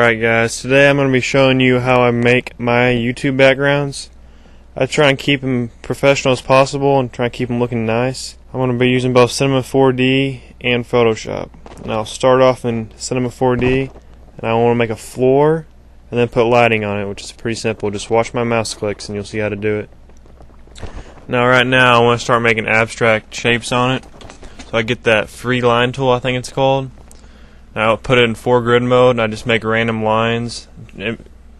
Alright guys, today I'm going to be showing you how I make my YouTube backgrounds. I try and keep them professional as possible and try and keep them looking nice. I'm going to be using both Cinema 4D and Photoshop. And I'll start off in Cinema 4D and I want to make a floor and then put lighting on it, which is pretty simple. Just watch my mouse clicks and you'll see how to do it. Now right now I want to start making abstract shapes on it. So I get that free line tool, I think it's called. Now I'll put it in 4-grid mode and I just make random lines.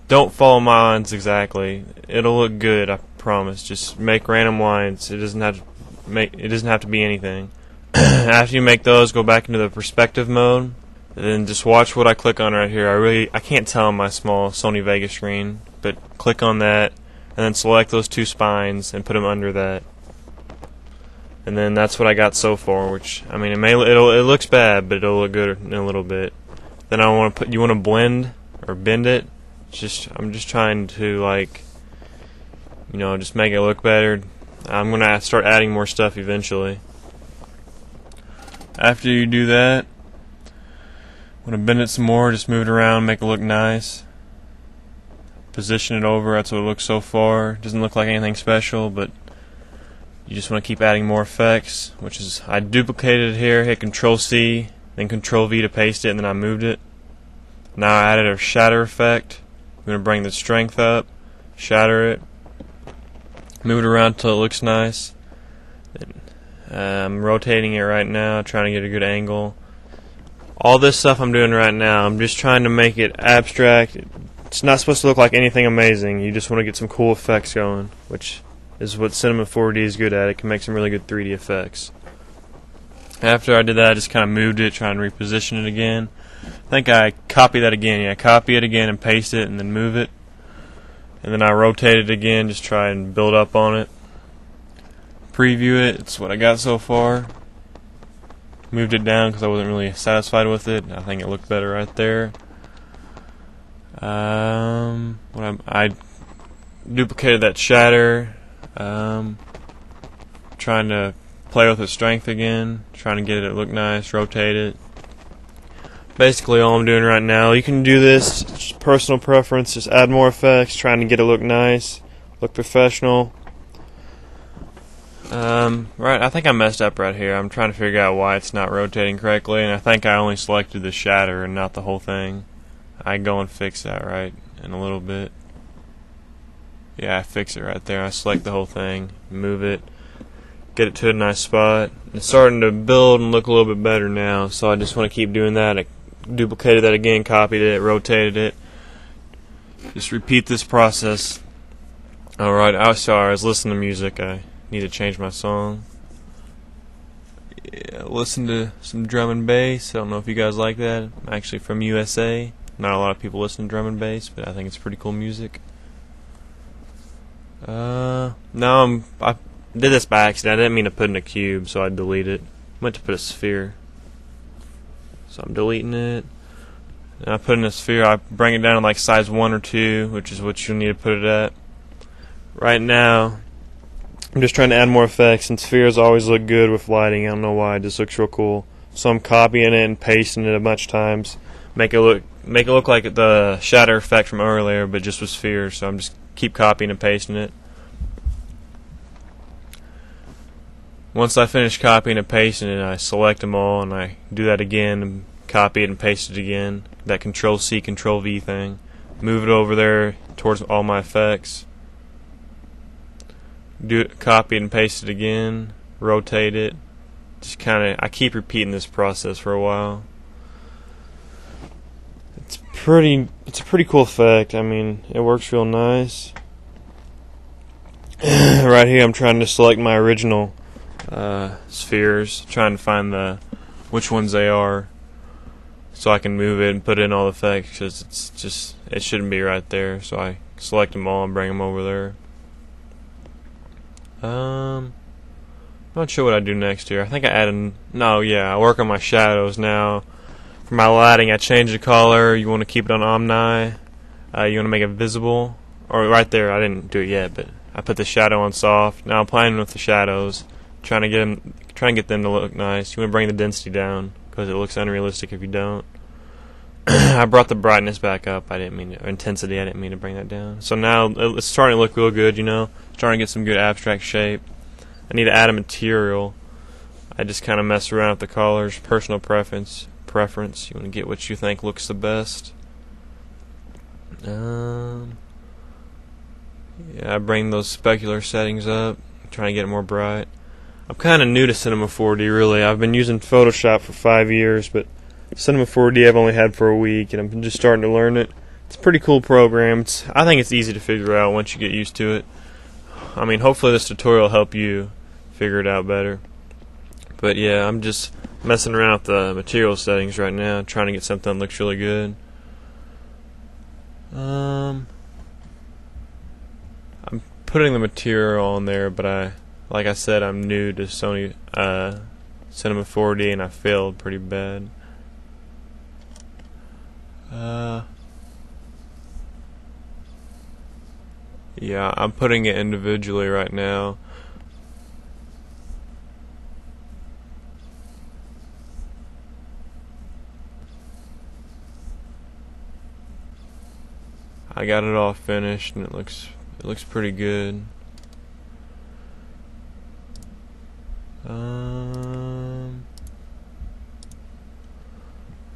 Don't follow my lines exactly. It'll look good, I promise. Just make random lines. It doesn't have to be anything. After you make those, go back into the perspective mode and then just watch what I click on right here. I can't tell on my small Sony Vega screen, but click on that and then select those two spines and put them under that. And then that's what I got so far, which, I mean, it looks bad, but it'll look good in a little bit. Then you want to blend or bend it. I'm just trying to, like, just make it look better. I'm gonna start adding more stuff eventually. After you do that, I'm gonna bend it some more, just move it around, make it look nice. Position it over. That's what it looks so far. Doesn't look like anything special, but you just want to keep adding more effects, which is, I duplicated it here, hit Control C, then Control V to paste it, and then I moved it. Now I added a shatter effect. I'm going to bring the strength up, shatter it, move it around till it looks nice. I'm rotating it right now, trying to get a good angle. All this stuff I'm doing right now, I'm just trying to make it abstract. It's not supposed to look like anything amazing. You just want to get some cool effects going, which is what Cinema 4D is good at. It can make some really good 3D effects. After I did that, I just kind of moved it, trying to reposition it again. I think I copied that again. Yeah, copy it again and paste it and then move it. And then I rotate it again, just try and build up on it. Preview it. It's what I got so far. Moved it down because I wasn't really satisfied with it. I think it looked better right there. I duplicated that shatter. Trying to play with its strength again, trying to get it to look nice, rotate it. Basically all I'm doing right now. You can do this, it's just personal preference, just add more effects, trying to get it look nice, look professional. Right, I think I messed up right here. I'm trying to figure out why it's not rotating correctly, and I think I only selected the shatter and not the whole thing. I can go and fix that right in a little bit. Yeah, I fix it right there. I select the whole thing, move it, get it to a nice spot. It's starting to build and look a little bit better now, so I just want to keep doing that. I duplicated that again, copied it, rotated it. Just repeat this process. Alright, I was listening to music. I need to change my song. Yeah, listen to some drum and bass. I don't know if you guys like that. I'm actually from USA. Not a lot of people listen to drum and bass, but I think it's pretty cool music. No, I did this by accident. I didn't mean to put in a cube, so I deleted it. I meant to put a sphere. So I'm deleting it. And I put in a sphere. I bring it down to like size 1 or 2, which is what you'll need to put it at. Right now, I'm just trying to add more effects, and spheres always look good with lighting. I don't know why. It just looks real cool. So I'm copying it and pasting it a bunch of times. Make it look like the shatter effect from earlier, but just with spheres. So I'm just keep copying and pasting it. Once I finish copying and pasting it, I select them all and I do that again and copy it and paste it again. That Control C, Control V thing. Move it over there towards all my effects. Copy it and paste it again. Rotate it. Just I keep repeating this process for a while. It's a pretty cool effect. I mean, it works real nice. Right here I'm trying to select my original spheres, trying to find which ones they are so I can move it and put in all the effects, because it shouldn't be right there. So I select them all and bring them over there. Not sure what I do next here. I think I work on my shadows now. For my lighting, I change the color. You want to keep it on Omni. You want to make it visible, or right there. I didn't do it yet, but I put the shadow on soft. Now I'm playing with the shadows, trying to get them to look nice. You want to bring the density down because it looks unrealistic if you don't. I brought the brightness back up. I didn't mean to, intensity. I didn't mean to bring that down. So now it's starting to look real good. You know, starting to get some good abstract shape. I need to add a material. I just kind of mess around with the colors. Personal preference. You want to get what you think looks the best. Yeah, I bring those specular settings up. Trying to get it more bright. I'm kind of new to Cinema 4D, really. I've been using Photoshop for 5 years, but Cinema 4D I've only had for a week, and I'm just starting to learn it. It's a pretty cool program. I think it's easy to figure out once you get used to it. I mean, hopefully this tutorial will help you figure it out better. But yeah, I'm just messing around with the material settings right now, trying to get something that looks really good. I'm putting the material on there, but like I said, I'm new to Sony Cinema 4D, and I failed pretty bad. Yeah, I'm putting it individually right now. I got it all finished, and it looks pretty good.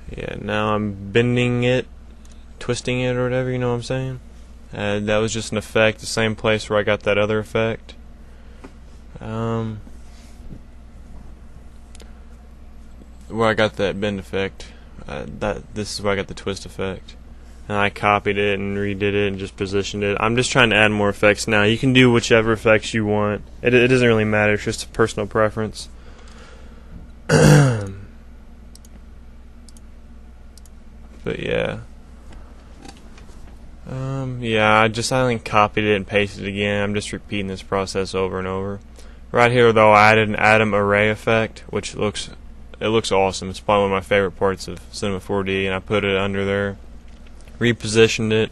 Yeah, now I'm bending it, twisting it, or whatever, you know what I'm saying? That was just an effect, the same place where I got that other effect. Where I got that bend effect, this is where I got the twist effect. And I copied it and redid it and just positioned it. I'm just trying to add more effects now. You can do whichever effects you want. It doesn't really matter. It's just a personal preference. But yeah. Yeah, I only copied it and pasted it again. I'm just repeating this process over and over. Right here, though, I added an Atom Array effect, which looks awesome. It's probably one of my favorite parts of Cinema 4D, and I put it under there. Repositioned it.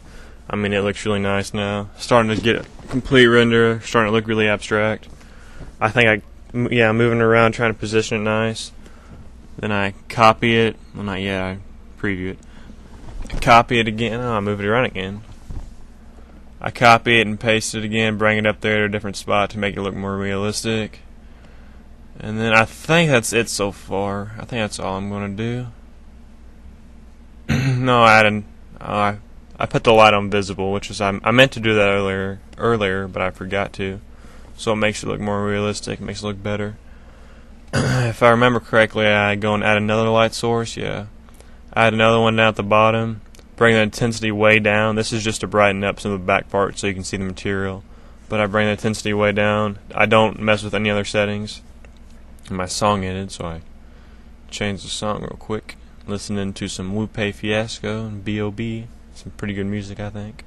I mean, it looks really nice now. Starting to get a complete render. Starting to look really abstract. I think I'm moving around trying to position it nice. Then I copy it. Well, not yet. I preview it. I copy it again. Oh, I move it around again. I copy it and paste it again. Bring it up there to a different spot to make it look more realistic. And then I think that's it so far. I think that's all I'm going to do. No, I put the light on visible, which is I meant to do that earlier, but I forgot to. So it makes it look more realistic, makes it look better. If I remember correctly, I go and add another light source. Yeah, add another one down at the bottom. Bring the intensity way down. This is just to brighten up some of the back part so you can see the material. But I bring the intensity way down. I don't mess with any other settings. And my song ended, so I changed the song real quick. Listening to some Lupe Fiasco and B.O.B. Some pretty good music, I think.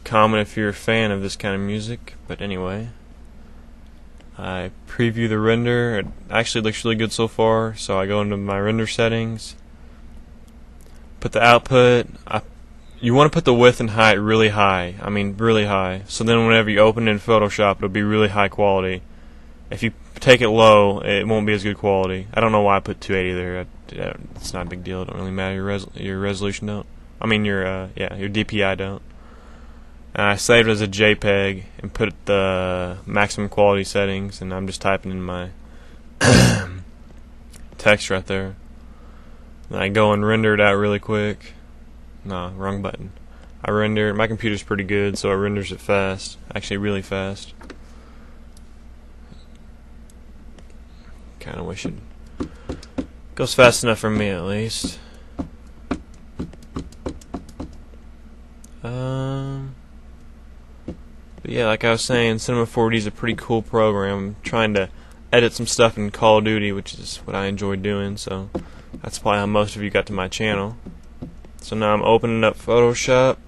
Comment if you're a fan of this kind of music. But anyway, I preview the render. It actually looks really good so far. So I go into my render settings. Put the output. You want to put the width and height really high. I mean, really high. So then whenever you open it in Photoshop, it'll be really high quality. If you take it low, it won't be as good quality. I don't know why I put 280 there. It's not a big deal. It don't really matter. Your resolution don't. I mean your DPI don't. And I saved it as a JPEG and put the maximum quality settings, and I'm just typing in my text right there. Then I go and render it out really quick. No, wrong button. I render it. My computer's pretty good, so it renders it fast. Actually, really fast. Kind of wish it goes fast enough for me, at least. But yeah, like I was saying, Cinema 4D is a pretty cool program. I'm trying to edit some stuff in Call of Duty, which is what I enjoy doing, so that's probably how most of you got to my channel. So now I'm opening up Photoshop.